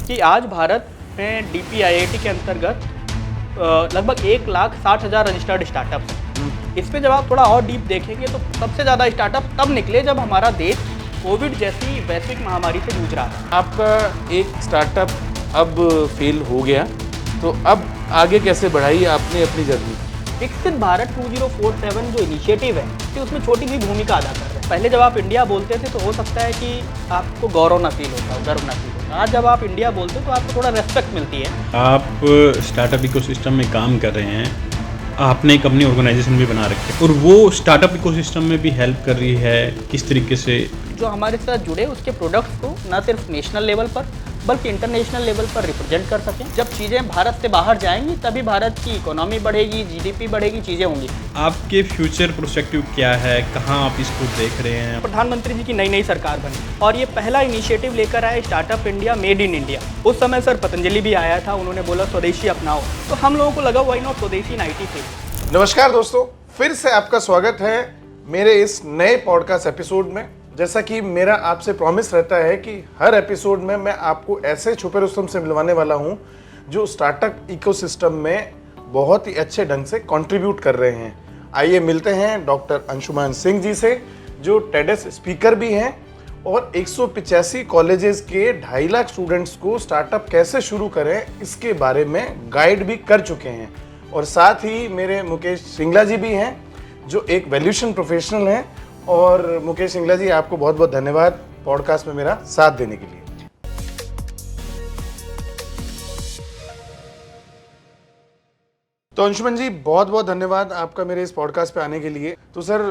कि आज भारत में DPIIT के अंतर्गत लगभग 1,60,000 रजिस्टर्ड स्टार्टअप्स हैं। इस पे जब आप थोड़ा और डीप देखेंगे तो सबसे ज़्यादा स्टार्टअप तब निकले जब हमारा देश कोविड जैसी वैश्विक महामारी से जूझ रहा था। आपका एक स्टार्टअप अब फेल हो गया, तो अब आगे कैसे बढ़ाई आपने अपनी जर्नी? विकसित भारत 2047 जो इनिशिएटिव है कि उसमें छोटी सी भूमिका अदा कर रहे हैं। पहले जब आप इंडिया बोलते थे तो हो सकता है कि आपको गौरव ना फील होता हो, गर्व ना फील होता। आज जब आप इंडिया बोलते हो तो आपको थोड़ा रेस्पेक्ट मिलती है। आप स्टार्टअप इकोसिस्टम में काम कर रहे हैं, आपने एक अपनी ऑर्गेनाइजेशन भी बना रखी है और वो स्टार्टअप इकोसिस्टम में भी हेल्प कर रही है। किस तरीके से जो हमारे साथ जुड़े उसके प्रोडक्ट्स को ना सिर्फ नेशनल लेवल पर बल्कि इंटरनेशनल लेवल पर रिप्रेजेंट कर सकें। जब चीज़ें भारत से बाहर जाएंगी तभी भारत की इकोनॉमी बढ़ेगी, GDP बढ़ेगी, चीज़ें होंगी। आपके फ्यूचर प्रोस्पेक्टिव क्या है, कहाँ आप इसको देख रहे हैं? प्रधानमंत्री जी की नई नई सरकार बनी और ये पहला इनिशिएटिव लेकर आए startup India, made in India. उस समय सर पतंजलि भी आया था, उन्होंने बोला स्वदेशी अपनाओ, तो हम लोगों को लगा व्हाई नॉट स्वदेशी इन IT फील्ड। नमस्कार दोस्तों, फिर से आपका स्वागत है मेरे इस नए पॉडकास्ट एपिसोड में। जैसा कि मेरा आपसे प्रॉमिस रहता है कि हर एपिसोड में मैं आपको ऐसे छुपे रुस्तम से मिलवाने वाला हूं जो स्टार्टअप इकोसिस्टम में बहुत ही अच्छे ढंग से कंट्रीब्यूट कर रहे हैं। आइए मिलते हैं डॉक्टर अंशुमान सिंह जी से, जो टेडेस स्पीकर भी हैं और 185 कॉलेजेस के 2.5 लाख स्टूडेंट्स को स्टार्टअप कैसे शुरू करें इसके बारे में गाइड भी कर चुके हैं। और साथ ही मेरे मुकेश सिंगला जी भी हैं जो एक वैल्यूएशन प्रोफेशनल हैं। और मुकेश सिंगला जी, आपको बहुत बहुत धन्यवाद पॉडकास्ट में मेरा साथ देने के लिए। तो अंशुमन जी, बहुत बहुत धन्यवाद आपका मेरे इस पॉडकास्ट पे आने के लिए। तो सर,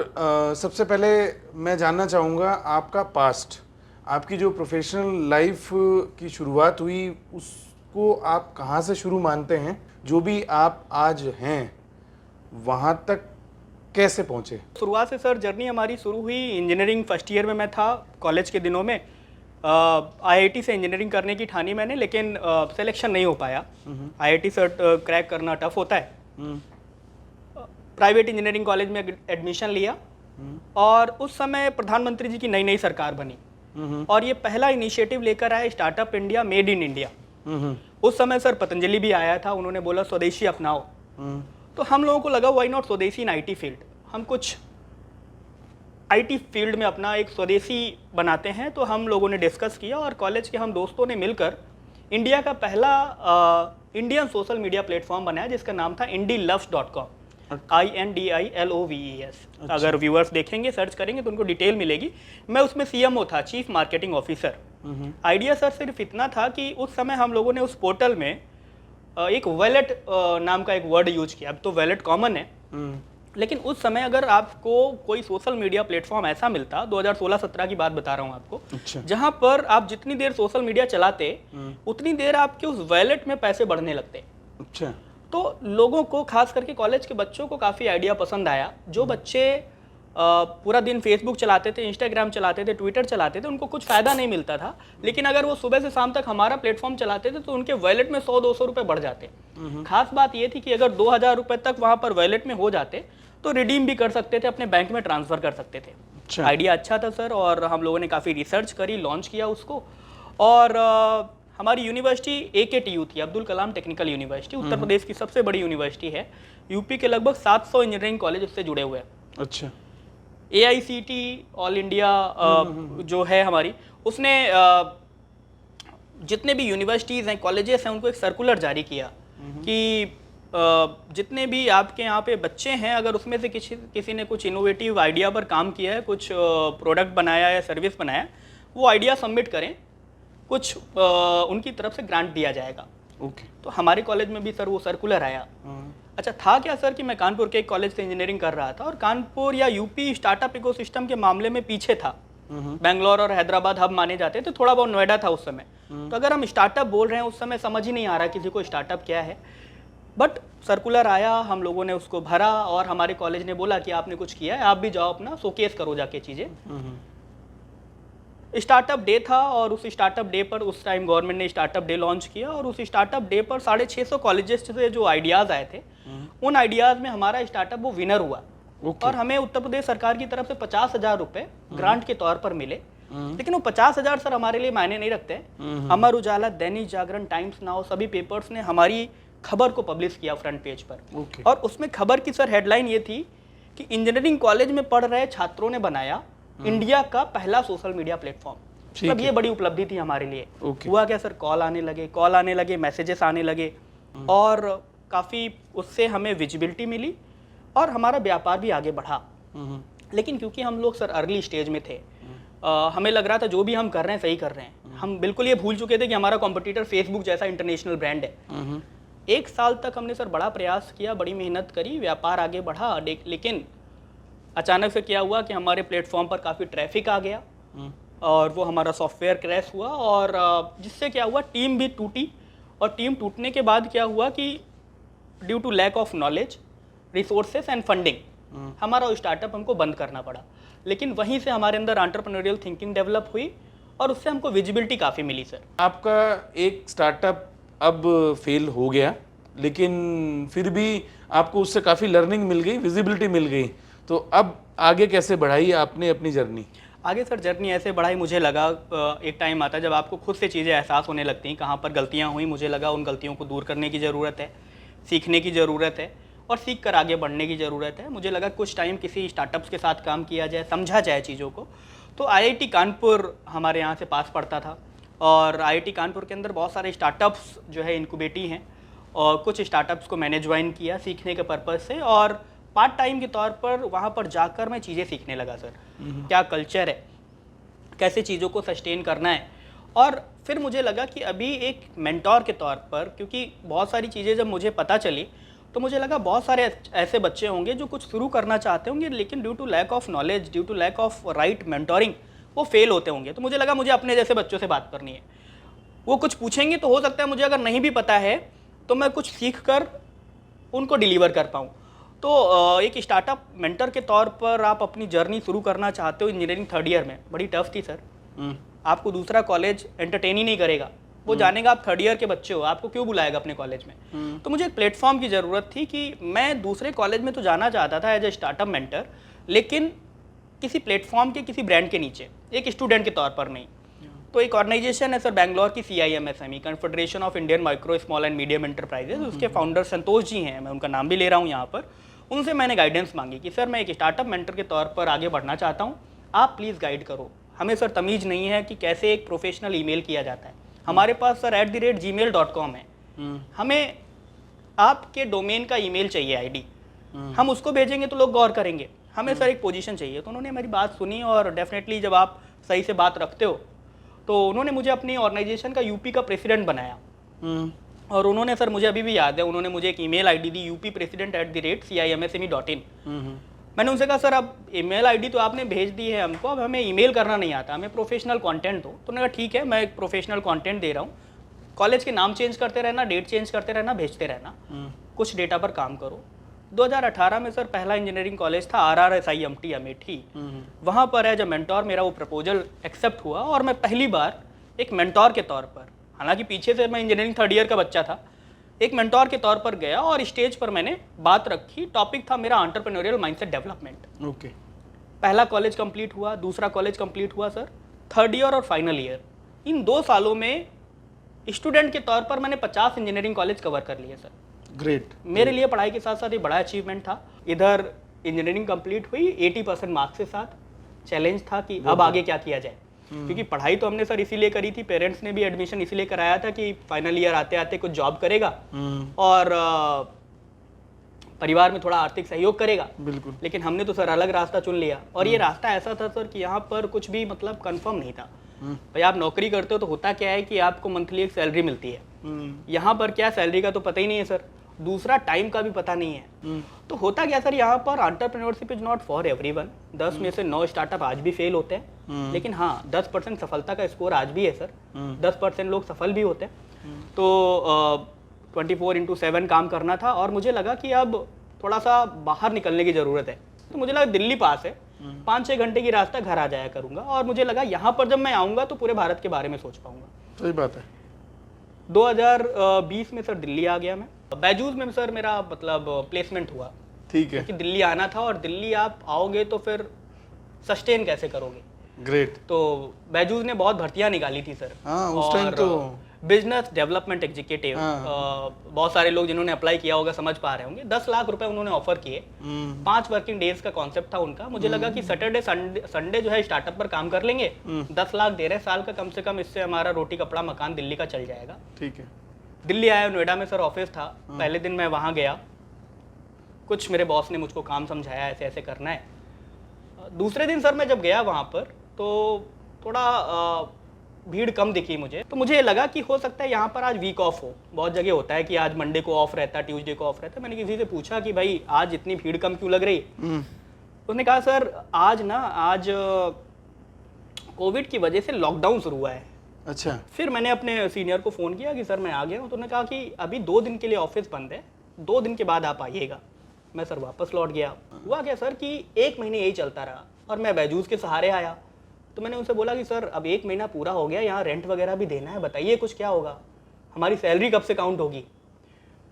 सबसे पहले मैं जानना चाहूँगा आपका पास्ट, आपकी जो प्रोफेशनल लाइफ की शुरुआत हुई उसको आप कहाँ से शुरू मानते हैं? जो भी आप आज हैं वहाँ तक कैसे पहुँचे? शुरुआत से सर जर्नी हमारी शुरू हुई इंजीनियरिंग फर्स्ट ईयर में मैं था कॉलेज के दिनों में। IIT से इंजीनियरिंग करने की ठानी मैंने, लेकिन सिलेक्शन नहीं हो पाया। IIT से क्रैक करना टफ होता है। प्राइवेट इंजीनियरिंग कॉलेज में एडमिशन लिया और उस समय प्रधानमंत्री जी की नई नई सरकार बनी और ये पहला इनिशिएटिव लेकर आए startup India, made in India. उस समय सर पतंजलि भी आया था, उन्होंने बोला स्वदेशी अपनाओ, तो हम लोगों को लगा व्हाई नॉट स्वदेशी इन IT फील्ड। हम कुछ IT फील्ड में अपना एक स्वदेशी बनाते हैं। तो हम लोगों ने डिस्कस किया और कॉलेज के हम दोस्तों ने मिलकर इंडिया का पहला इंडियन सोशल मीडिया प्लेटफॉर्म बनाया जिसका नाम था indiloves.com, INDILOVES। अगर व्यूअर्स देखेंगे, सर्च करेंगे तो उनको डिटेल मिलेगी। मैं उसमें CMO था, chief marketing officer. Idea sir सिर्फ इतना था कि उस समय हम लोगों ने उस पोर्टल में एक वैलेट नाम का एक वर्ड यूज किया। अब तो वैलेट कॉमन है, लेकिन उस समय अगर आपको कोई सोशल मीडिया प्लेटफॉर्म ऐसा मिलता, 2016-17 की बात बता रहा हूँ आपको, जहां पर आप जितनी देर सोशल मीडिया चलाते उतनी देर आपके उस वैलेट में पैसे बढ़ने लगते। अच्छा। तो लोगों को, खास करके कॉलेज के बच्चों को काफ़ी आइडिया पसंद आया। जो बच्चे पूरा दिन फेसबुक चलाते थे, इंस्टाग्राम चलाते थे, ट्विटर चलाते थे, उनको कुछ फ़ायदा नहीं मिलता था। लेकिन अगर वो सुबह से शाम तक हमारा प्लेटफॉर्म चलाते थे तो उनके वैलेट में 100-200 रुपये बढ़ जाते। खास बात ये थी कि अगर 2,000 रुपये तक वहाँ पर वैलेट में हो जाते तो रिडीम भी कर सकते थे, अपने बैंक में ट्रांसफ़र कर सकते थे। अच्छा। आइडिया अच्छा था सर, और हम लोगों ने काफ़ी रिसर्च करी, लॉन्च किया उसको। और हमारी यूनिवर्सिटी AKTU थी, अब्दुल कलाम टेक्निकल यूनिवर्सिटी, उत्तर प्रदेश की सबसे बड़ी यूनिवर्सिटी है। यूपी के लगभग 700 इंजीनियरिंग कॉलेज उससे जुड़े हुए हैं। अच्छा। AICT ऑल इंडिया जो है हमारी, उसने जितने भी यूनिवर्सिटीज़ हैं, कॉलेजेस हैं, उनको एक सर्कुलर जारी किया कि जितने भी आपके यहाँ पे बच्चे हैं, अगर उसमें से किसी ने कुछ इनोवेटिव आइडिया पर काम किया है, कुछ प्रोडक्ट बनाया या सर्विस बनाया, वो आइडिया सबमिट करें, कुछ उनकी तरफ से ग्रांट दिया जाएगा। ओके। तो हमारे कॉलेज में भी सर वो सर्कुलर आया। अच्छा, था क्या सर कि मैं कानपुर के एक कॉलेज से इंजीनियरिंग कर रहा था और कानपुर या यूपी स्टार्टअप इकोसिस्टम के मामले में पीछे था। बेंगलोर और हैदराबाद हब माने जाते थे, थोड़ा बहुत नोएडा था उस समय। तो अगर हम स्टार्टअप बोल रहे हैं, उस समय समझ ही नहीं आ रहा किसी को स्टार्टअप क्या है। बट सर्कुलर आया, हम लोगों ने उसको भरा और हमारे कॉलेज ने बोला कि आपने कुछ किया है, आप भी जाओ अपना शोकेस करो जाके चीज़ें। स्टार्टअप डे था और उस स्टार्टअप डे पर उस टाइम गवर्नमेंट ने स्टार्टअप डे लॉन्च किया और उस स्टार्टअप डे पर 650 कॉलेजेस से जो आइडियाज़ आए थे, उन आइडियाज़ में हमारा स्टार्टअप वो विनर हुआ। और हमें उत्तर प्रदेश सरकार की तरफ से 50,000 रुपये ग्रांट के तौर पर मिले। लेकिन वो 50,000 सर हमारे लिए मायने नहीं रखते। अमर उजाला, दैनिक जागरण, टाइम्स नाउ, सभी पेपर्स ने हमारी खबर को पब्लिश किया फ्रंट पेज पर। और उसमें खबर की सर हेडलाइन ये थी कि इंजीनियरिंग कॉलेज में पढ़ रहे छात्रों ने बनाया इंडिया का पहला सोशल मीडिया प्लेटफॉर्म। मतलब ये बड़ी उपलब्धि थी हमारे लिए। हुआ क्या सर, कॉल आने लगे, मैसेजेस आने लगे और काफ़ी उससे हमें विजिबिलिटी मिली और हमारा व्यापार भी आगे बढ़ा। लेकिन क्योंकि हम लोग सर अर्ली स्टेज में थे, हमें लग रहा था जो भी हम कर रहे हैं सही कर रहे हैं। हम बिल्कुल ये भूल चुके थे कि हमारा कॉम्पिटिटर फेसबुक जैसा इंटरनेशनल ब्रांड है। 1 साल तक हमने सर बड़ा प्रयास किया, बड़ी मेहनत करी, व्यापार आगे बढ़ा, लेकिन अचानक से क्या हुआ कि हमारे प्लेटफॉर्म पर काफ़ी ट्रैफिक आ गया और वो हमारा सॉफ्टवेयर क्रैश हुआ और जिससे क्या हुआ, टीम भी टूटी। और टीम टूटने के बाद क्या हुआ कि due to lack of knowledge, resources and funding, हमारा स्टार्टअप हमको बंद करना पड़ा। लेकिन वहीं से हमारे अंदर एंटरप्रेन्योरियल थिंकिंग डेवलप हुई और उससे हमको विजिबिलिटी काफ़ी मिली सर। आपका एक स्टार्टअप अब फेल हो गया, लेकिन फिर भी आपको उससे काफ़ी लर्निंग मिल गई, विजिबिलिटी मिल गई, तो अब आगे कैसे बढ़ाई आपने अपनी जर्नी? आगे सर जर्नी ऐसे बढ़ाई, मुझे लगा एक टाइम आता है जब आपको खुद से चीज़ें एहसास होने लगती हैं, कहाँ पर गलतियाँ हुई। मुझे लगा उन गलतियों को दूर करने की ज़रूरत है, सीखने की ज़रूरत है और सीख कर आगे बढ़ने की ज़रूरत है। मुझे लगा कुछ टाइम किसी स्टार्टअप्स के साथ काम किया जाए, समझा जाए चीज़ों को। तो IIT कानपुर हमारे यहाँ से पास पड़ता था और IIT कानपुर के अंदर बहुत सारे स्टार्टअप्स जो है इनक्यूबेटी हैं और कुछ स्टार्टअप्स को मैंने ज्वाइन किया सीखने के पर्पज़ से और पार्ट टाइम के तौर पर वहाँ पर जाकर मैं चीज़ें सीखने लगा सर। क्या कल्चर है, कैसे चीज़ों को सस्टेन करना है। और फिर मुझे लगा कि अभी एक मेंटोर के तौर पर, क्योंकि बहुत सारी चीज़ें जब मुझे पता चली तो मुझे लगा बहुत सारे ऐसे बच्चे होंगे जो कुछ शुरू करना चाहते होंगे लेकिन due to lack of knowledge, due to lack of right mentoring वो फेल होते होंगे। तो मुझे लगा मुझे अपने जैसे बच्चों से बात करनी है। वो कुछ पूछेंगे तो हो सकता है मुझे अगर नहीं भी पता है तो मैं कुछ सीख कर उनको डिलीवर कर पाऊँ। तो एक स्टार्टअप मेंटर के तौर पर आप अपनी जर्नी शुरू करना चाहते हो इंजीनियरिंग 3rd ईयर में, बड़ी टफ थी सर। आपको दूसरा कॉलेज एंटरटेन ही नहीं करेगा, वो जानेगा आप 3rd ईयर के बच्चे हो, आपको क्यों बुलाएगा अपने कॉलेज में। तो मुझे एक प्लेटफॉर्म की ज़रूरत थी कि मैं दूसरे कॉलेज में तो जाना चाहता था एज ए स्टार्टअप मेंटर, लेकिन किसी प्लेटफॉर्म के, किसी ब्रांड के नीचे, एक स्टूडेंट के तौर पर नहीं। तो एक ऑर्गेनाइजेशन है सर बेंगलोर की, CIMSME, confederation of Indian micro small and medium enterprises, उसके फाउंडर संतोष जी हैं, मैं उनका नाम भी ले रहा हूँ यहाँ पर। उनसे मैंने गाइडेंस मांगी कि सर मैं एक स्टार्टअप मेंटर के तौर पर आगे बढ़ना चाहता हूँ, आप प्लीज़ गाइड करो। हमें सर तमीज़ नहीं है कि कैसे एक प्रोफेशनल ईमेल किया जाता है। हमारे पास सर @gmail.com है, हमें आपके डोमेन का ईमेल चाहिए ID, हम उसको भेजेंगे तो लोग गौर करेंगे। हमें सर एक पोजीशन चाहिए। तो उन्होंने मेरी बात सुनी और डेफिनेटली जब आप सही से बात रखते हो तो उन्होंने मुझे अपनी ऑर्गेनाइजेशन का UP का प्रेसिडेंट बनाया। और उन्होंने सर, मुझे अभी भी याद है, उन्होंने मुझे एक ईमेल ID दी uppresident@cimsme.in। मैंने उनसे कहा सर अब ईमेल ID तो आपने भेज दी है हमको, अब हमें ईमेल करना नहीं आता, हमें प्रोफेशनल कंटेंट दो। तो उन्होंने कहा ठीक है, मैं एक प्रोफेशनल कंटेंट दे रहा हूँ, कॉलेज के नाम चेंज करते रहना, डेट चेंज करते रहना, भेजते रहना, कुछ डेटा पर काम करो। 2018 में सर पहला इंजीनियरिंग कॉलेज था RRSIMT अमेठी, वहाँ पर एज ए मेंटोर मेरा वो प्रपोजल एक्सेप्ट हुआ और मैं पहली बार एक मेंटोर के तौर पर, हालांकि पीछे से मैं इंजीनियरिंग 3rd ईयर का बच्चा था, एक मेंटोर के तौर पर गया और स्टेज पर मैंने बात रखी। टॉपिक था मेरा एंटरप्रेन्योरियल माइंडसेट डेवलपमेंट। ओके। पहला कॉलेज कंप्लीट हुआ, दूसरा कॉलेज कंप्लीट हुआ सर, 3rd ईयर और फाइनल ईयर, इन 2 सालों में स्टूडेंट के तौर पर मैंने 50 इंजीनियरिंग कॉलेज कवर कर लिए सर। ग्रेट। मेरे लिए पढ़ाई के साथ साथ ये बड़ा अचीवमेंट था। इधर इंजीनियरिंग कंप्लीट हुई 80% मार्क्स के साथ। चैलेंज था कि अब आगे क्या किया जाए, क्योंकि पढ़ाई तो हमने सर इसीलिए करी थी, पेरेंट्स ने भी एडमिशन इसीलिए कराया था कि फाइनल ईयर आते आते कुछ जॉब करेगा और परिवार में थोड़ा आर्थिक सहयोग करेगा। बिल्कुल। लेकिन हमने तो सर अलग रास्ता चुन लिया और ये रास्ता ऐसा था सर कि यहाँ पर कुछ भी मतलब कंफर्म नहीं था। भाई आप नौकरी करते हो तो होता क्या है कि आपको मंथली एक सैलरी मिलती है, यहाँ पर क्या सैलरी का तो पता ही नहीं है सर, दूसरा टाइम का भी पता नहीं है। तो होता क्या सर, यहाँ पर entrepreneurship is not for everyone. 10 में से 9 स्टार्टअप आज भी फेल होते हैं, लेकिन हाँ 10% सफलता का स्कोर आज भी है सर, 10% लोग सफल भी होते हैं। तो 24/7 काम करना था और मुझे लगा कि अब थोड़ा सा बाहर निकलने की ज़रूरत है। तो मुझे लगा दिल्ली पास है, 5-6 घंटे की रास्ता, घर आ जाया करूँगा और मुझे लगा यहाँ पर जब मैं आऊँगा तो पूरे भारत के बारे में सोच पाऊँगा। सही बात है। 2020 में सर दिल्ली आ गया मैं। बैजूस में सर मेरा मतलब प्लेसमेंट हुआ। ठीक है। क्योंकि दिल्ली आना था और दिल्ली आप आओगे तो फिर सस्टेन कैसे करोगे। ग्रेट। तो बैजूस ने बहुत भर्तियां निकाली थी सर। हाँ, उस टाइम तो बिजनेस डेवलपमेंट एग्जीक्यूटिव, बहुत सारे लोग जिन्होंने अप्लाई किया होगा समझ पा रहे होंगे, 10 लाख रुपए उन्होंने ऑफर किए। 5 वर्किंग डेज का कॉन्सेप्ट था उनका। मुझे लगा कि सैटरडे संडे जो है स्टार्टअप पर काम कर लेंगे, 10 लाख दे रहे हैं साल का, कम से कम इससे हमारा रोटी कपड़ा मकान दिल्ली का चल जाएगा। ठीक है। दिल्ली आया, नोएडा में सर ऑफिस था। पहले दिन मैं वहाँ गया, कुछ मेरे बॉस ने मुझको काम समझाया, ऐसे ऐसे करना है। दूसरे दिन सर मैं जब गया वहाँ पर तो थोड़ा भीड़ कम दिखी मुझे, तो मुझे लगा कि हो सकता है यहाँ पर आज वीक ऑफ हो। बहुत जगह होता है कि आज मंडे को ऑफ रहता है, ट्यूसडे को ऑफ रहता है। मैंने किसी से पूछा कि भाई आज इतनी भीड़ कम क्यों लग रही? उसने कहा सर आज कोविड की वजह से लॉकडाउन शुरू हुआ है। अच्छा। फिर मैंने अपने सीनियर को फ़ोन किया कि सर मैं आ गया हूँ। तो उन्होंने कहा कि अभी 2 दिन के लिए ऑफिस बंद है, 2 दिन के बाद आप आइएगा। मैं सर वापस लौट गया। हुआ क्या सर कि 1 महीने यही चलता रहा और मैं बैजूस के सहारे आया। तो मैंने उनसे बोला कि सर अब 1 महीना पूरा हो गया, यहाँ रेंट वगैरह भी देना है, बताइए कुछ क्या होगा, हमारी सैलरी कब से काउंट होगी?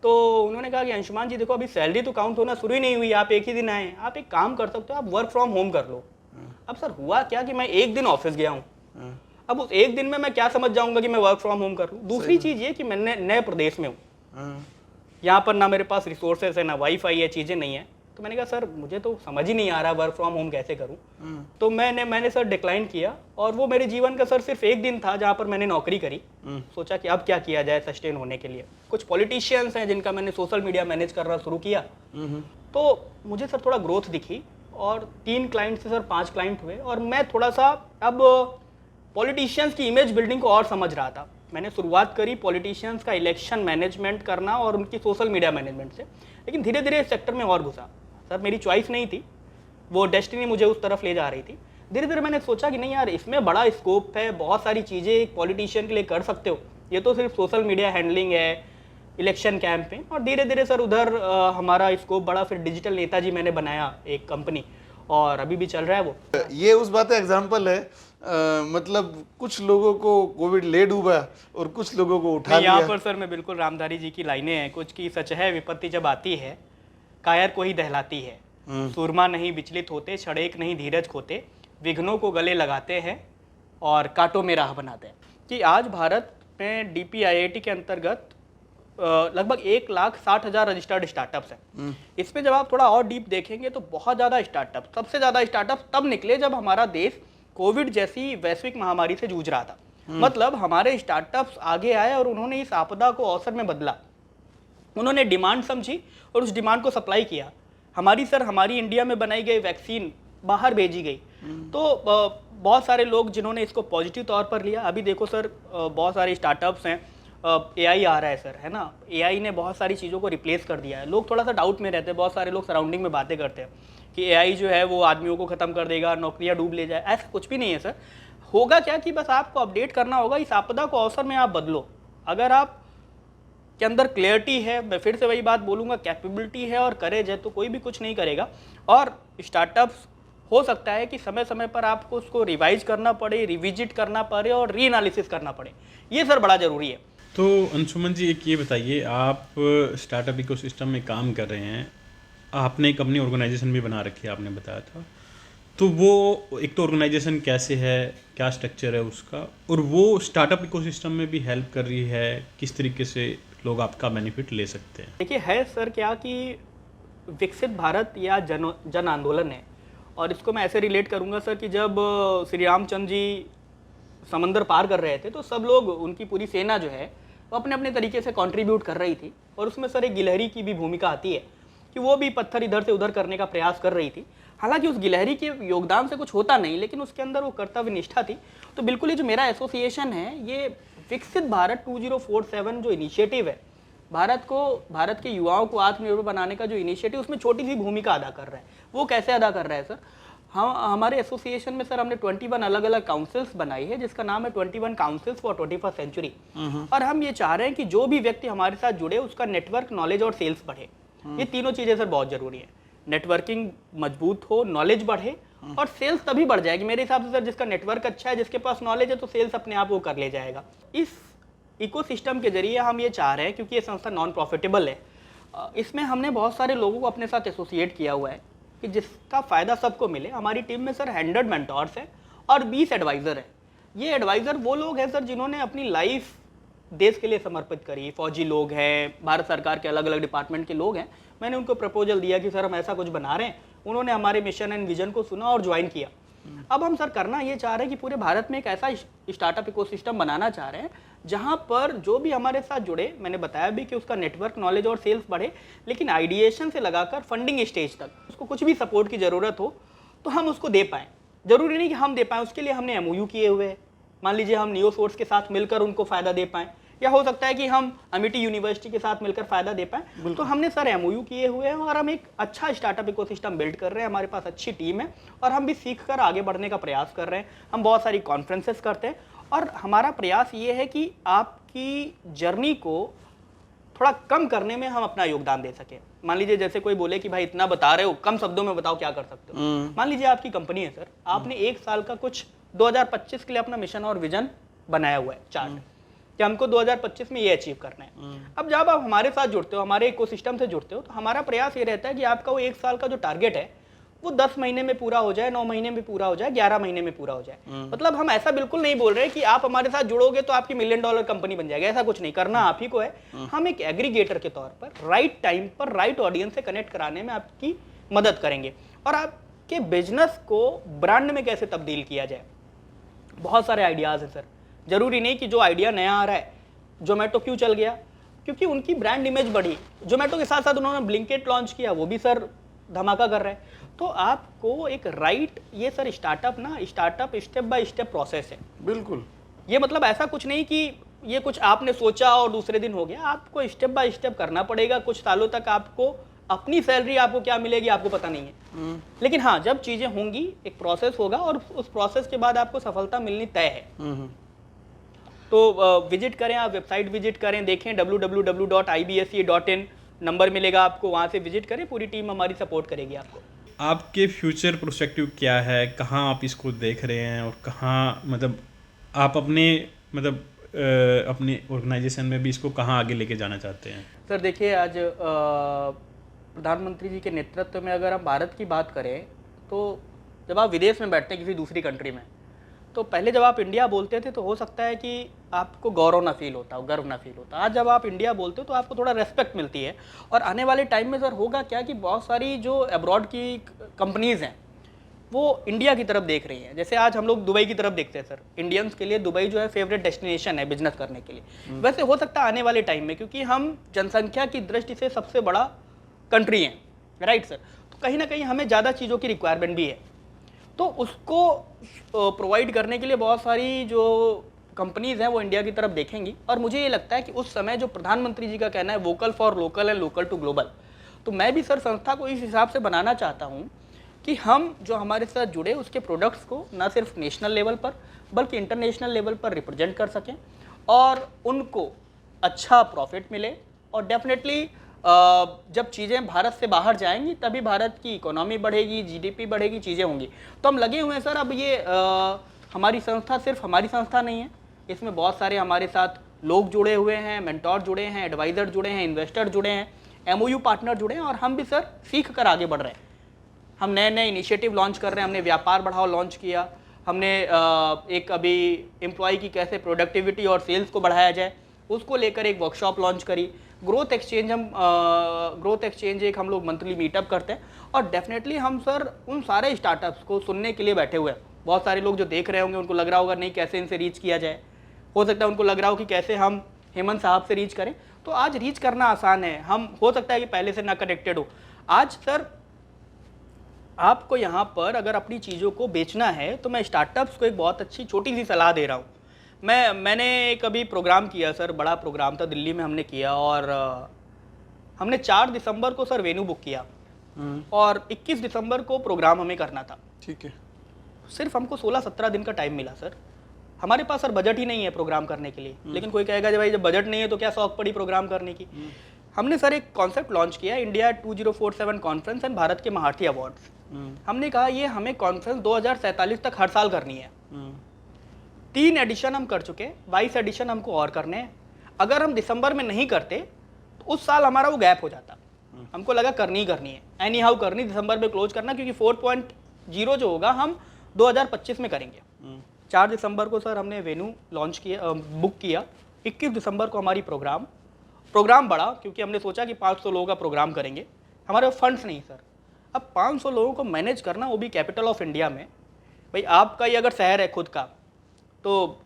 तो उन्होंने कहा कि अंशुमान जी देखो अभी सैलरी तो काउंट होना शुरू ही नहीं हुई, आप 1 ही दिन आए, आप एक काम कर सकते हो, आप वर्क फ्रॉम होम कर लो। अब सर हुआ क्या कि मैं 1 दिन ऑफिस गया हूँ, अब उस 1 दिन में मैं क्या समझ जाऊंगा कि मैं वर्क फ्रॉम होम कर लूँ? दूसरी चीज़ ये कि मैं नए प्रदेश में हूँ, यहाँ पर ना मेरे पास रिसोर्सेज है, ना वाईफाई है, चीज़ें नहीं है। तो मैंने कहा सर मुझे तो समझ ही नहीं आ रहा वर्क फ्रॉम होम कैसे करूं। तो मैंने सर डिक्लाइन किया और वो मेरे जीवन का सर सिर्फ 1 दिन था जहां पर मैंने नौकरी करी। सोचा कि अब क्या किया जाए सस्टेन होने के लिए। कुछ पॉलिटिशियंस हैं जिनका मैंने सोशल मीडिया मैनेज करना शुरू किया, तो मुझे सर थोड़ा ग्रोथ दिखी और 3 क्लाइंट से सर 5 क्लाइंट हुए और मैं थोड़ा सा अब पॉलिटिशियंस की इमेज बिल्डिंग को और समझ रहा था। मैंने शुरुआत करी पॉलिटिशियंस का इलेक्शन मैनेजमेंट करना और उनकी सोशल मीडिया मैनेजमेंट से, लेकिन धीरे धीरे इस सेक्टर में और घुसा। सर मेरी चॉइस नहीं थी, वो डेस्टिनी मुझे उस तरफ ले जा रही थी। धीरे धीरे मैंने सोचा कि नहीं यार इसमें बड़ा स्कोप है, बहुत सारी चीज़ें एक पॉलिटिशियन के लिए कर सकते हो, ये तो सिर्फ सोशल मीडिया हैंडलिंग है, इलेक्शन कैंपेन। और धीरे धीरे सर उधर हमारा स्कोप बढ़ा। फिर डिजिटल नेताजी मैंने बनाया एक कंपनी और अभी भी चल रहा है वो। ये उस बात का एग्जाम्पल है, मतलब कुछ लोगों को कोविड ले डूबा और कुछ लोगों को उठा लिया। यहाँ पर सर मैं बिल्कुल रामधारी जी की लाइनें हैं कुछ की, सच है विपत्ति जब आती है कायर को ही दहलाती है, सूरमा नहीं विचलित होते, छड़ेक नहीं धीरज खोते, विघ्नों को गले लगाते हैं और कांटों में राह बनाते हैं। कि आज भारत में DPIIT के अंतर्गत लगभग 1,60,000 रजिस्टर्ड स्टार्टअप्स हैं। इसमें जब आप थोड़ा और डीप देखेंगे तो बहुत ज़्यादा स्टार्टअप, सबसे ज़्यादा स्टार्टअप तब निकले जब हमारा देश कोविड जैसी वैश्विक महामारी से जूझ रहा था। मतलब हमारे स्टार्टअप्स आगे आए और उन्होंने इस आपदा को अवसर में बदला। उन्होंने डिमांड समझी और उस डिमांड को सप्लाई किया। हमारी इंडिया में बनाई गई वैक्सीन बाहर भेजी गई। तो बहुत सारे लोग जिन्होंने इसको पॉजिटिव तौर पर लिया। अभी देखो सर बहुत सारे स्टार्टअप्स हैं, AI आ रहा है सर, है ना, AI ने बहुत सारी चीज़ों को रिप्लेस कर दिया है। लोग थोड़ा सा डाउट में रहते हैं, बहुत सारे लोग सराउंडिंग में बातें करते हैं कि AI जो है वो आदमियों को ख़त्म कर देगा, नौकरियां डूब ले जाए। ऐसा कुछ भी नहीं है सर। होगा क्या कि बस आपको अपडेट करना होगा, इस आपदा को अवसर में आप बदलो। अगर आप के अंदर क्लियरिटी है, मैं फिर से वही बात बोलूँगा, कैपेबिलिटी है और करेज है, तो कोई भी कुछ नहीं करेगा। और स्टार्टअप्स हो सकता है कि समय समय पर आपको उसको रिवाइज करना पड़े, रिविजिट करना पड़े और री एनालिसिस करना पड़े। ये सर बड़ा ज़रूरी है। तो अंशुमन जी एक ये बताइए, आप स्टार्टअप इकोसिस्टम में काम कर रहे हैं, आपने एक अपनी ऑर्गेनाइजेशन भी बना रखी है, आपने बताया था। तो वो एक तो ऑर्गेनाइजेशन कैसे है, क्या स्ट्रक्चर है उसका, और वो स्टार्टअप इकोसिस्टम में भी हेल्प कर रही है, किस तरीके से लोग आपका बेनिफिट ले सकते हैं? देखिए है सर क्या कि विकसित भारत या जन आंदोलन है, और इसको मैं ऐसे रिलेट करूंगा सर कि जब श्री रामचंद्र जी समंदर पार कर रहे थे तो सब लोग, उनकी पूरी सेना जो है वो अपने अपने तरीके से कंट्रीब्यूट कर रही थी। और उसमें सर एक गिलहरी की भी भूमिका आती है कि वो भी पत्थर इधर से उधर करने का प्रयास कर रही थी। हालांकि उस गिलहरी के योगदान से कुछ होता नहीं, लेकिन उसके अंदर वो कर्तव्य निष्ठा थी। तो बिल्कुल ये जो मेरा एसोसिएशन है, ये विकसित भारत 2047 जो इनिशिएटिव है, भारत के युवाओं को आत्मनिर्भर बनाने का जो इनिशिएटिव, उसमें छोटी सी भूमिका अदा कर रहा है। वो कैसे अदा कर रहा है सर? हमारे एसोसिएशन में सर हमने 21 अलग अलग काउंसिल्स बनाई है, जिसका नाम है 21 काउंसिल्स फॉर 21st सेंचुरी। और हम ये चाह रहे हैं कि जो भी व्यक्ति हमारे साथ जुड़े उसका नेटवर्क, नॉलेज और सेल्स बढ़े। ये तीनों चीज़ें सर बहुत जरूरी है। नेटवर्किंग मजबूत हो, नॉलेज बढ़े और सेल्स तभी बढ़ जाएगी मेरे हिसाब से सर। जिसका नेटवर्क अच्छा है, जिसके पास नॉलेज है, तो सेल्स अपने आप वो कर ले जाएगा। इस इकोसिस्टम के जरिए हम ये चाह रहे हैं, क्योंकि ये संस्था नॉन प्रॉफिटेबल है, इसमें हमने बहुत सारे लोगों को अपने साथ एसोसिएट किया हुआ है कि जिसका फ़ायदा सबको मिले। हमारी टीम में सर 100 मेंटोर्स हैं और 20 एडवाइज़र हैं। ये एडवाइज़र वो लोग हैं सर जिन्होंने अपनी लाइफ देश के लिए समर्पित करी। फौजी लोग हैं, भारत सरकार के अलग अलग डिपार्टमेंट के लोग हैं। मैंने उनको प्रपोजल दिया कि सर हम ऐसा कुछ बना रहे हैं, उन्होंने हमारे मिशन एंड विजन को सुना और ज्वाइन किया। अब हम सर करना ये चाह रहे हैं कि पूरे भारत में एक ऐसा स्टार्टअप इकोसिस्टम बनाना चाह रहे हैं जहां पर जो भी हमारे साथ जुड़े, मैंने बताया भी कि उसका नेटवर्क, नॉलेज और सेल्स बढ़े, लेकिन आइडिएशन से लगाकर फंडिंग स्टेज तक उसको कुछ भी सपोर्ट की ज़रूरत हो तो हम उसको दे पाएँ। जरूरी नहीं कि हम दे पाएँ, उसके लिए हमने MOU किए हुए हैं। मान लीजिए हम नियो सोर्स के साथ मिलकर उनको फ़ायदा दे पाएँ, या हो सकता है कि हम अमिटी यूनिवर्सिटी के साथ मिलकर फ़ायदा दे पाएँ। तो हमने सर MOU किए हुए हैं और हम एक अच्छा स्टार्टअप इकोसिस्टम बिल्ड कर रहे हैं। हमारे पास अच्छी टीम है और हम भी सीख कर आगे बढ़ने का प्रयास कर रहे हैं। हम बहुत सारी कॉन्फ्रेंसेस करते हैं और हमारा प्रयास ये है कि आपकी जर्नी को थोड़ा कम करने में हम अपना योगदान दे सकें। मान लीजिए जैसे कोई बोले कि भाई इतना बता रहे हो, कम शब्दों में बताओ क्या कर सकते हो। मान लीजिए आपकी कंपनी है सर, आपने 1 साल का कुछ 2025 के लिए अपना मिशन और विजन बनाया हुआ है चार्ट कि हमको 2025 में ये अचीव करना है। अब जब आप हमारे साथ जुड़ते हो, हमारे इकोसिस्टम से जुड़ते हो, तो हमारा प्रयास ये रहता है कि आपका वो 1 साल का जो टारगेट है वो 10 महीने में पूरा हो जाए, 9 महीने में पूरा हो जाए, 11 महीने में पूरा हो जाए। मतलब हम ऐसा बिल्कुल नहीं बोल रहे कि आप हमारे साथ जुड़ोगे तो आपकी $1 मिलियन कंपनी बन जाएगी। ऐसा कुछ नहीं, करना आप ही को है। हम एक एग्रीगेटर के तौर पर राइट टाइम पर राइट ऑडियंस से कनेक्ट कराने में आपकी मदद करेंगे और आपके बिजनेस को ब्रांड में कैसे तब्दील किया जाए। बहुत सारे आइडियाज़ हैं सर। जरूरी नहीं कि जो आइडिया नया आ रहा है, जोमेटो क्यों चल गया, क्योंकि उनकी ब्रांड इमेज बढ़ी। जोमेटो के साथ साथ उन्होंने ब्लिंकिट लॉन्च किया, वो भी सर धमाका कर रहा है। तो आपको एक राइट, ये sir startup step by step process है। बिल्कुल, ये मतलब ऐसा कुछ नहीं कि ये कुछ आपने सोचा और दूसरे दिन हो गया। आपको स्टेप बाय स्टेप करना पड़ेगा। कुछ सालों तक आपको अपनी सैलरी आपको क्या मिलेगी आपको पता नहीं है, लेकिन हाँ जब चीज़ें होंगी एक प्रोसेस होगा और उस प्रोसेस के बाद आपको सफलता मिलनी तय है। तो विजिट करें, आप वेबसाइट विजिट करें, देखें www.ibse.in नंबर मिलेगा आपको, वहाँ से विजिट करें। पूरी टीम हमारी सपोर्ट करेगी आपको। आपके फ्यूचर प्रोस्पेक्टिव क्या है, कहाँ आप इसको देख रहे हैं और कहाँ मतलब आप अपने मतलब अपने ऑर्गेनाइजेशन में भी इसको कहाँ आगे लेके जाना चाहते हैं? सर देखिए, आज प्रधानमंत्री जी के नेतृत्व में अगर हम भारत की बात करें तो जब आप विदेश में बैठते हैं किसी दूसरी कंट्री में, तो पहले जब आप इंडिया बोलते थे तो हो सकता है कि आपको गौरव ना फील होता, गर्व ना फील होता। आज जब आप इंडिया बोलते हो तो आपको थोड़ा रेस्पेक्ट मिलती है। और आने वाले टाइम में सर होगा क्या कि बहुत सारी जो अब्रॉड की कंपनीज़ हैं वो इंडिया की तरफ देख रही हैं। जैसे आज हम लोग दुबई की तरफ देखते हैं सर, इंडियंस के लिए दुबई जो है फेवरेट डेस्टिनेशन है बिजनेस करने के लिए। वैसे हो सकता है आने वाले टाइम में, क्योंकि हम जनसंख्या की दृष्टि से सबसे बड़ा कंट्री हैं, राइट सर, तो कहीं ना कहीं हमें ज़्यादा चीज़ों की रिक्वायरमेंट भी है। तो उसको प्रोवाइड करने के लिए बहुत सारी जो कंपनीज़ हैं वो इंडिया की तरफ देखेंगी। और मुझे ये लगता है कि उस समय जो प्रधानमंत्री जी का कहना है vocal for local and local to global, तो मैं भी सर संस्था को इस हिसाब से बनाना चाहता हूँ कि हम जो हमारे साथ जुड़े उसके प्रोडक्ट्स को ना सिर्फ नेशनल लेवल पर बल्कि इंटरनेशनल लेवल पर रिप्रेजेंट कर सकें और उनको अच्छा प्रॉफिट मिले। और डेफिनेटली जब चीज़ें भारत से बाहर जाएंगी तभी भारत की इकोनॉमी बढ़ेगी, GDP बढ़ेगी, चीज़ें होंगी। तो हम लगे हुए हैं सर। अब ये हमारी संस्था सिर्फ हमारी संस्था नहीं है, इसमें बहुत सारे हमारे साथ लोग जुड़े हुए हैं, मेंटोर जुड़े हैं, एडवाइज़र जुड़े हैं, इन्वेस्टर जुड़े हैं, MOU पार्टनर जुड़े हैं और हम भी सर सीख कर आगे बढ़ रहे हैं। हम नए नए इनिशिएटिव लॉन्च कर रहे हैं। हमने व्यापार बढ़ाओ लॉन्च किया, हमने एक अभी एम्प्लॉय की कैसे प्रोडक्टिविटी और सेल्स को बढ़ाया जाए उसको लेकर एक वर्कशॉप लॉन्च करी। ग्रोथ एक्सचेंज एक हम लोग मंथली मीटअप करते हैं। और डेफिनेटली हम सर उन सारे स्टार्टअप्स को सुनने के लिए बैठे हुए हैं। बहुत सारे लोग जो देख रहे होंगे उनको लग रहा होगा नहीं कैसे इनसे रीच किया जाए, हो सकता है उनको लग रहा हो कि कैसे हम हेमंत साहब से रीच करें। तो आज रीच करना आसान है। हम हो सकता है कि पहले से ना कनेक्टेड हो। आज सर आपको यहाँ पर अगर अपनी चीज़ों को बेचना है तो मैं स्टार्टअप्स को एक बहुत अच्छी छोटी सी सलाह दे रहा हूँ। मैंने कभी प्रोग्राम किया सर, बड़ा प्रोग्राम था, दिल्ली में हमने किया और हमने 4 दिसंबर को सर वेन्यू बुक किया और 21 दिसंबर को प्रोग्राम हमें करना था। ठीक है। सिर्फ हमको 16-17 दिन का टाइम मिला सर। हमारे पास सर बजट ही नहीं है प्रोग्राम करने के लिए। लेकिन कोई कहेगा जब भाई जब बजट नहीं है तो क्या शौक पड़ी प्रोग्राम करने की। हमने सर एक कॉन्सेप्ट लॉन्च किया, इंडिया 2047 कॉन्फ्रेंस एंड भारत के महारथी अवार्ड्स। हमने कहा ये हमें कॉन्फ्रेंस 2047 तक हर साल करनी है। 3 एडिशन हम कर चुके, 22 एडिशन हमको और करने हैं। अगर हम दिसंबर में नहीं करते तो उस साल हमारा वो गैप हो जाता। हमको लगा करनी ही करनी है, एनी हाउ करनी, दिसंबर में क्लोज करना, क्योंकि 4.0 जो होगा हम 2025 में करेंगे। 4 दिसंबर को सर हमने वेन्यू लॉन्च किया, बुक किया। 21 दिसंबर को हमारी प्रोग्राम बढ़ा क्योंकि हमने सोचा कि 500 लोगों का प्रोग्राम करेंगे, हमारे फंड्स नहीं सर। अब 500 लोगों को मैनेज करना, वो भी कैपिटल ऑफ इंडिया में, भाई आपका ही अगर शहर है खुद का तो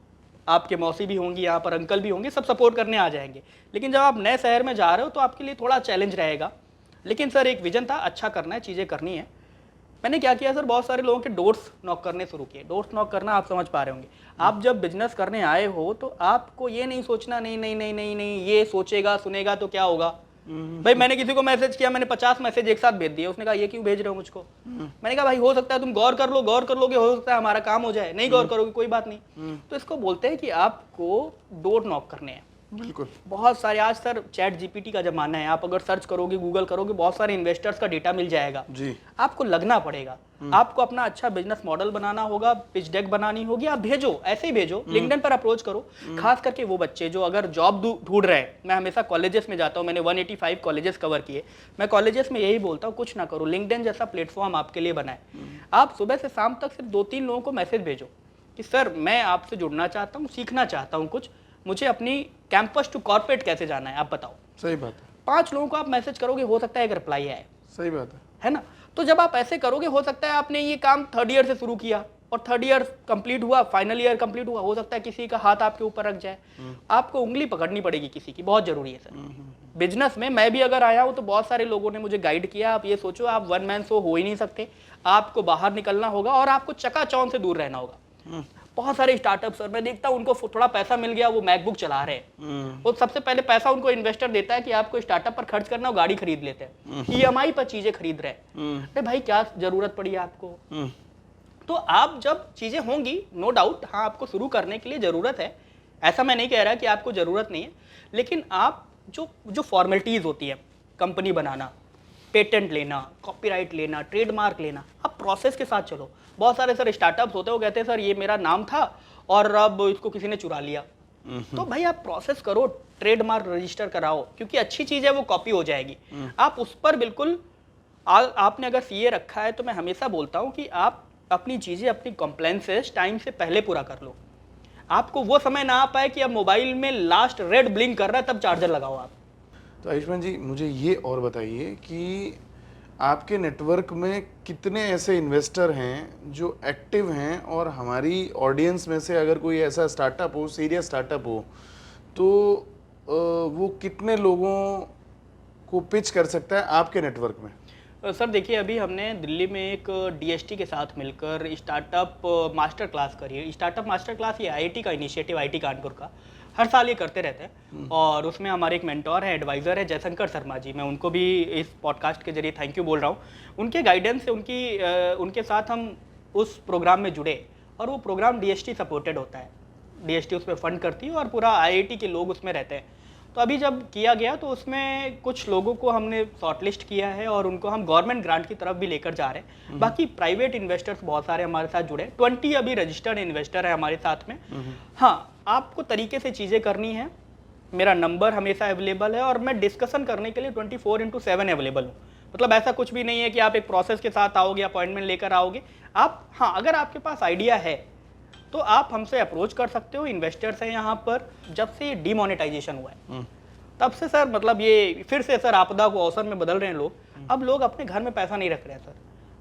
आपके मौसी भी होंगी, यहाँ पर अंकल भी होंगे, सब सपोर्ट करने आ जाएंगे। लेकिन जब आप नए शहर में जा रहे हो तो आपके लिए थोड़ा चैलेंज रहेगा। लेकिन सर एक विजन था, अच्छा करना है, चीज़ें करनी है। मैंने क्या किया सर, बहुत सारे लोगों के डोर्स नॉक करने शुरू किए। डोर्स नॉक करना आप समझ पा रहे होंगे। आप जब बिजनेस करने आए हो तो आपको ये नहीं सोचना नहीं नहीं नहीं नहीं नहीं ये सोचेगा सुनेगा तो क्या होगा। भाई मैंने किसी को मैसेज किया, मैंने 50 मैसेज एक साथ भेज दिए, उसने कहा ये क्यों भेज रहे हो मुझको। मैंने कहा भाई हो सकता है तुम गौर कर लोगे, हो सकता है हमारा काम हो जाए, नहीं गौर करोगे कोई बात नहीं। तो इसको बोलते हैं कि आपको डोर नॉक करने हैं। बिल्कुल। बहुत सारे, आज सर चैट जीपीटी का जमाना है, आप अगर सर्च करोगे, गूगल करोगे, बहुत सारे इन्वेस्टर्स का डेटा मिल जाएगा जी। आपको लगना पढ़ेगा, आपको अपना अच्छा बिजनेस मॉडल बनाना होगा, पिच डेक बनानी होगी, आप भेजो, ऐसे ही भेजो, लिंक्डइन पर अप्रोच करो। खास करके वो बच्चे जो अगर जॉब ढूंढ रहे हैं, मैं हमेशा कॉलेजेस में जाता हूँ, मैंने 185 कॉलेजेस कवर किए। मैं कॉलेजेस में यही बोलता हूँ, कुछ ना करो, लिंक्डइन जैसा प्लेटफॉर्म आपके लिए बनाए। आप सुबह से शाम तक सिर्फ 2-3 लोगों को मैसेज भेजो कि सर मैं आपसे जुड़ना चाहता हूँ, सीखना चाहता हूँ कुछ, मुझे अपनी कैंपस टू कॉर्पोरेट कैसे जाना है आप बताओ। सही बात है। 5 लोगों को आप मैसेज करोगे, हो सकता है एक रिप्लाई आए। सही बात है ना। तो जब आप ऐसे करोगे, हो सकता है आपने ये काम 3rd ईयर से शुरू किया और 3rd ईयर कंप्लीट हुआ, फाइनल ईयर कंप्लीट हुआ, हो सकता है किसी का हाथ आपके ऊपर रख जाए। आपको उंगली पकड़नी पड़ेगी किसी की, बहुत जरूरी है सर। बिजनेस में मैं भी अगर आया हूं तो बहुत सारे लोगों ने मुझे गाइड किया। आप ये सोचो, आप वन मैन शो हो ही नहीं सकते, आपको बाहर निकलना होगा और आपको चकाचौंध से दूर रहना होगा। बहुत सारे स्टार्टअप सर मैं देखता हूं, उनको थोड़ा पैसा मिल गया, वो मैकबुक चला रहे हैं। और सबसे पहले पैसा उनको इन्वेस्टर देता है कि आपको स्टार्टअप पर खर्च करना, वो गाड़ी खरीद लेते हैं, ईएमआई पर चीजें खरीद रहे हैं। अरे भाई क्या जरूरत पड़ी आपको। तो आप जब चीजें होंगी, नो डाउट, हाँ आपको शुरू करने के लिए जरूरत है, ऐसा मैं नहीं कह रहा कि आपको जरूरत नहीं है, लेकिन आप जो फॉर्मेलिटीज होती है, कंपनी बनाना, पेटेंट लेना, कॉपीराइट लेना, ट्रेडमार्क लेना, आप प्रोसेस के साथ चलो। बहुत सारे सर स्टार्टअप्स होते हैं, वो कहते हैं सर ये मेरा नाम था और अब इसको किसी ने चुरा लिया। तो भाई आप प्रोसेस करो, ट्रेडमार्क रजिस्टर कराओ, क्योंकि अच्छी चीज है वो कॉपी हो जाएगी। आप उस पर बिल्कुल आपने अगर सीए रखा है तो मैं हमेशा बोलता हूँ कि आप अपनी चीजें, अपनी कंप्लेंसेस टाइम से पहले पूरा कर लो। आपको वो समय ना आ पाए कि अब मोबाइल में लास्ट रेड ब्लिंक कर रहा है तब चार्जर लगाओ आप। तो आयुष्मान जी मुझे ये और बताइए कि आपके नेटवर्क में कितने ऐसे इन्वेस्टर हैं जो एक्टिव हैं, और हमारी ऑडियंस में से अगर कोई ऐसा स्टार्टअप हो, सीरियस स्टार्टअप हो, तो वो कितने लोगों को पिच कर सकता है आपके नेटवर्क में? सर देखिए, अभी हमने दिल्ली में एक डीएसटी के साथ मिलकर स्टार्टअप मास्टर क्लास करी है। स्टार्टअप मास्टर क्लास ये आईआईटी का इनिशिएटिव, आईआईटी कानपुर का, हर साल ये करते रहते हैं। और उसमें हमारे एक मेंटोर है, एडवाइज़र है जयशंकर शर्मा जी, मैं उनको भी इस पॉडकास्ट के जरिए थैंक यू बोल रहा हूँ। उनके गाइडेंस से उनके साथ हम उस प्रोग्राम में जुड़े, और वो प्रोग्राम डीएसटी सपोर्टेड होता है, डीएसटी उसमें फंड करती है और पूरा आईआईटी के लोग उसमें रहते हैं। तो अभी जब किया गया तो उसमें कुछ लोगों को हमने शॉर्टलिस्ट किया है और उनको हम गवर्नमेंट ग्रांट की तरफ भी लेकर जा रहे हैं। बाकी प्राइवेट इन्वेस्टर्स बहुत सारे हमारे साथ जुड़े, 20 अभी रजिस्टर्ड इन्वेस्टर है हमारे साथ में। हाँ, आपको तरीके से चीज़ें करनी है, मेरा नंबर हमेशा अवेलेबल है और मैं डिस्कशन करने के लिए 24/7 अवेलेबल हूँ। मतलब ऐसा कुछ भी नहीं है कि आप एक प्रोसेस के साथ आओगे, अपॉइंटमेंट लेकर आओगे। आप, हाँ, अगर आपके पास आइडिया है तो आप हमसे अप्रोच कर सकते हो। इन्वेस्टर्स हैं यहाँ पर, जब से डीमोनेटाइजेशन हुआ है तब से सर, मतलब ये फिर से सर आपदा को अवसर में बदल रहे हैं लोग। अब लोग अपने घर में पैसा नहीं रख रहे हैं सर,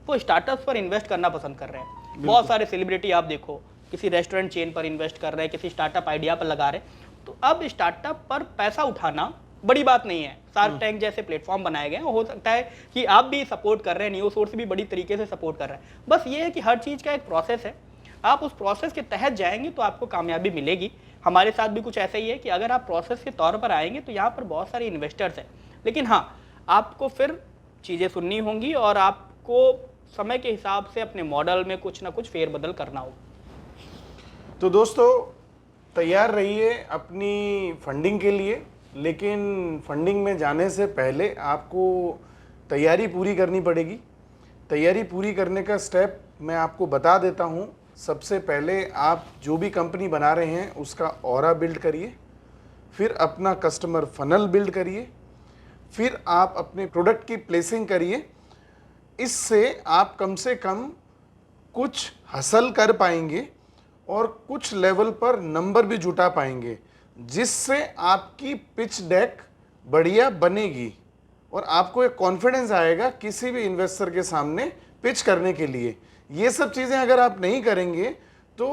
वो स्टार्टअप्स पर इन्वेस्ट करना पसंद कर रहे हैं। बहुत सारे सेलिब्रिटी आप देखो, किसी रेस्टोरेंट चेन पर इन्वेस्ट कर रहे हैं, किसी स्टार्टअप आइडिया पर लगा रहे हैं। तो अब स्टार्टअप पर पैसा उठाना बड़ी बात नहीं है। शार्क टैंक जैसे प्लेटफॉर्म बनाए गए हैं, हो सकता है कि आप भी सपोर्ट कर रहे हैं, न्यूज़ सोर्स भी बड़ी तरीके से सपोर्ट कर रहा है। बस ये है कि हर चीज़ का एक प्रोसेस है, आप उस प्रोसेस के तहत जाएंगे तो आपको कामयाबी मिलेगी। हमारे साथ भी कुछ ऐसा ही है कि अगर आप प्रोसेस के तौर पर आएंगे तो यहाँ पर बहुत सारे इन्वेस्टर्स हैं, लेकिन हाँ, आपको फिर चीज़ें सुननी होंगी और आपको समय के हिसाब से अपने मॉडल में कुछ ना कुछ फेरबदल करना होगा। तो दोस्तों, तैयार रहिए अपनी फंडिंग के लिए, लेकिन फंडिंग में जाने से पहले आपको तैयारी पूरी करनी पड़ेगी। तैयारी पूरी करने का स्टेप मैं आपको बता देता हूँ। सबसे पहले आप जो भी कंपनी बना रहे हैं उसका ऑरा बिल्ड करिए, फिर अपना कस्टमर फनल बिल्ड करिए, फिर आप अपने प्रोडक्ट की प्लेसिंग करिए। इससे आप कम से कम कुछ हासिल कर पाएंगे और कुछ लेवल पर नंबर भी जुटा पाएंगे, जिससे आपकी पिच डेक बढ़िया बनेगी और आपको एक कॉन्फिडेंस आएगा किसी भी इन्वेस्टर के सामने पिच करने के लिए। ये सब चीज़ें अगर आप नहीं करेंगे तो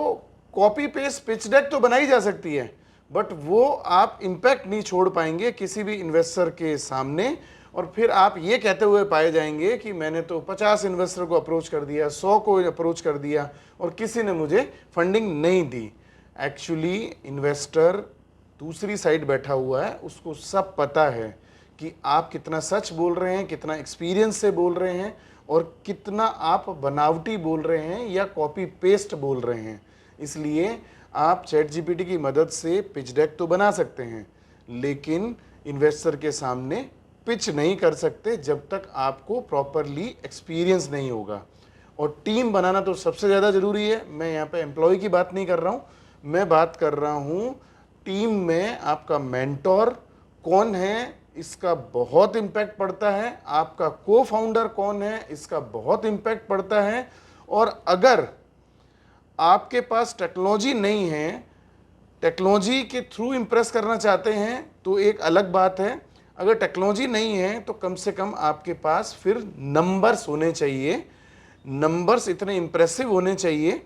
कॉपी पेस्ट पिच डेक तो बनाई जा सकती है, बट वो आप इम्पैक्ट नहीं छोड़ पाएंगे किसी भी इन्वेस्टर के सामने, और फिर आप ये कहते हुए पाए जाएंगे कि मैंने तो 50 इन्वेस्टर को अप्रोच कर दिया, 100 को अप्रोच कर दिया और किसी ने मुझे फंडिंग नहीं दी। एक्चुअली इन्वेस्टर दूसरी साइड बैठा हुआ है, उसको सब पता है कि आप कितना सच बोल रहे हैं, कितना एक्सपीरियंस से बोल रहे हैं और कितना आप बनावटी बोल रहे हैं या कॉपी पेस्ट बोल रहे हैं। इसलिए आप चैट जीपीटी की मदद से पिच डेक तो बना सकते हैं, लेकिन इन्वेस्टर के सामने पिच नहीं कर सकते जब तक आपको प्रॉपरली एक्सपीरियंस नहीं होगा। और टीम बनाना तो सबसे ज़्यादा ज़रूरी है। मैं यहाँ पे एम्प्लॉय की बात नहीं कर रहा हूँ, मैं बात कर रहा हूँ टीम में आपका मेंटोर कौन है, इसका बहुत इम्पैक्ट पड़ता है। आपका को फाउंडर कौन है, इसका बहुत इम्पैक्ट पड़ता है। और अगर आपके पास टेक्नोलॉजी नहीं है, टेक्नोलॉजी के थ्रू इम्प्रेस करना चाहते हैं तो एक अलग बात है। अगर टेक्नोलॉजी नहीं है तो कम से कम आपके पास फिर नंबर्स होने चाहिए, नंबर्स इतने इम्प्रेसिव होने चाहिए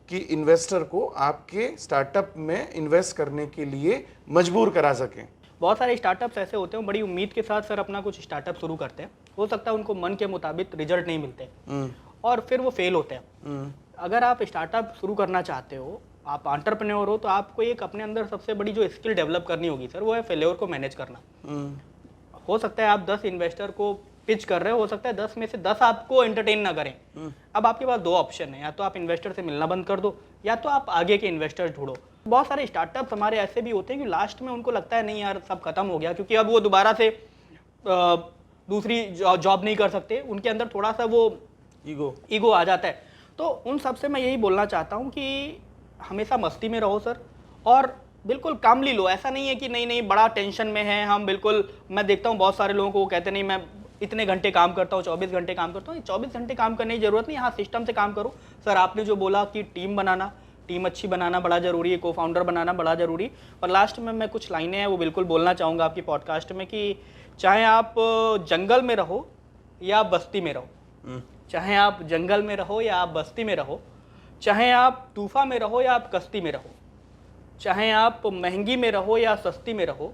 कि इन्वेस्टर को आपके स्टार्टअप में इन्वेस्ट करने के लिए मजबूर करा सकें। बहुत सारे स्टार्टअप्स ऐसे होते हैं, बड़ी उम्मीद के साथ सर अपना कुछ स्टार्टअप शुरू करते हैं, हो सकता है उनको मन के मुताबिक रिजल्ट नहीं मिलते और फिर वो फेल होते हैं। अगर आप स्टार्टअप शुरू करना चाहते हो, आप एंटरप्रेन्योर हो, तो आपको एक अपने अंदर सबसे बड़ी जो स्किल डेवलप करनी होगी सर, वो है फेलियर को मैनेज करना। हो सकता है आप 10 इन्वेस्टर को पिच कर रहे हो सकता है 10 में से 10 आपको एंटरटेन ना करें। अब आपके पास 2 ऑप्शन है, या तो आप इन्वेस्टर से मिलना बंद कर दो या तो आप आगे के इन्वेस्टर ढूंढो। बहुत सारे स्टार्टअप्स हमारे ऐसे भी होते हैं कि लास्ट में उनको लगता है नहीं यार सब खत्म हो गया, क्योंकि अब वो दोबारा से दूसरी जॉब नहीं कर सकते, उनके अंदर थोड़ा सा वो ईगो आ जाता है। तो उन सब से मैं यही बोलना चाहता हूँ कि हमेशा मस्ती में रहो सर, और बिल्कुल कामली लो। ऐसा नहीं है कि नहीं बड़ा टेंशन में है हम, बिल्कुल। मैं देखता हूँ बहुत सारे लोगों को, वो कहते नहीं मैं इतने घंटे काम करता हूँ, 24 घंटे काम करता हूँ। 24 घंटे काम करने की जरूरत नहीं, यहाँ सिस्टम से काम करो। सर आपने जो बोला कि टीम बनाना, टीम अच्छी बनाना बड़ा ज़रूरी है, को फाउंडर बनाना बड़ा ज़रूरी। और लास्ट में मैं कुछ लाइनें हैं वो बिल्कुल बोलना चाहूँगा आपकी पॉडकास्ट में, कि चाहे आप जंगल में रहो या बस्ती में रहो, चाहे आप जंगल में रहो या आप बस्ती में रहो, चाहे आप तूफा में रहो या आप कश्ती में रहो, चाहे आप महंगी में रहो या सस्ती में रहो,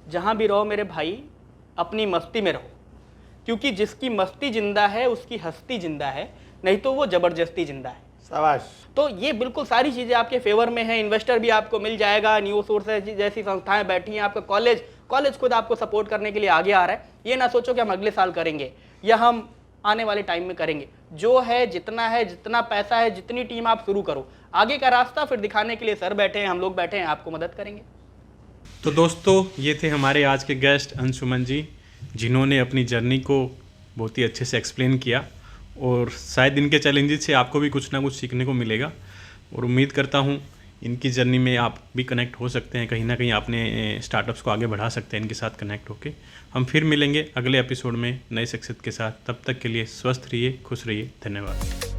जहाँ भी रहो मेरे भाई अपनी मस्ती में रहो, क्योंकि जिसकी मस्ती जिंदा है उसकी हस्ती जिंदा है, नहीं तो वो ज़बरदस्ती जिंदा है। शाबाश। तो ये बिल्कुल सारी चीज़ें आपके फेवर में हैं। इन्वेस्टर भी आपको मिल जाएगा, न्यू सोर्सेज जैसी संस्थाएं बैठी हैं, आपका कॉलेज खुद आपको सपोर्ट करने के लिए आगे आ रहा है। ये ना सोचो कि हम अगले साल करेंगे या हम आने वाले टाइम में करेंगे। जो है, जितना पैसा है, जितनी टीम आप शुरू करो, आगे का रास्ता फिर दिखाने के लिए सर बैठे हैं, हम लोग बैठे हैं, आपको मदद करेंगे। तो दोस्तों, ये थे हमारे आज के गेस्ट अंशुमन जी, जिन्होंने अपनी जर्नी को बहुत ही अच्छे से एक्सप्लेन किया, और शायद इनके चैलेंजेस से आपको भी कुछ ना कुछ सीखने को मिलेगा। और उम्मीद करता हूँ इनकी जर्नी में आप भी कनेक्ट हो सकते हैं, कहीं ना कहीं आपने स्टार्टअप्स को आगे बढ़ा सकते हैं इनके साथ कनेक्ट होके। हम फिर मिलेंगे अगले एपिसोड में नए शख्सियत के साथ। तब तक के लिए स्वस्थ रहिए, खुश रहिए, धन्यवाद।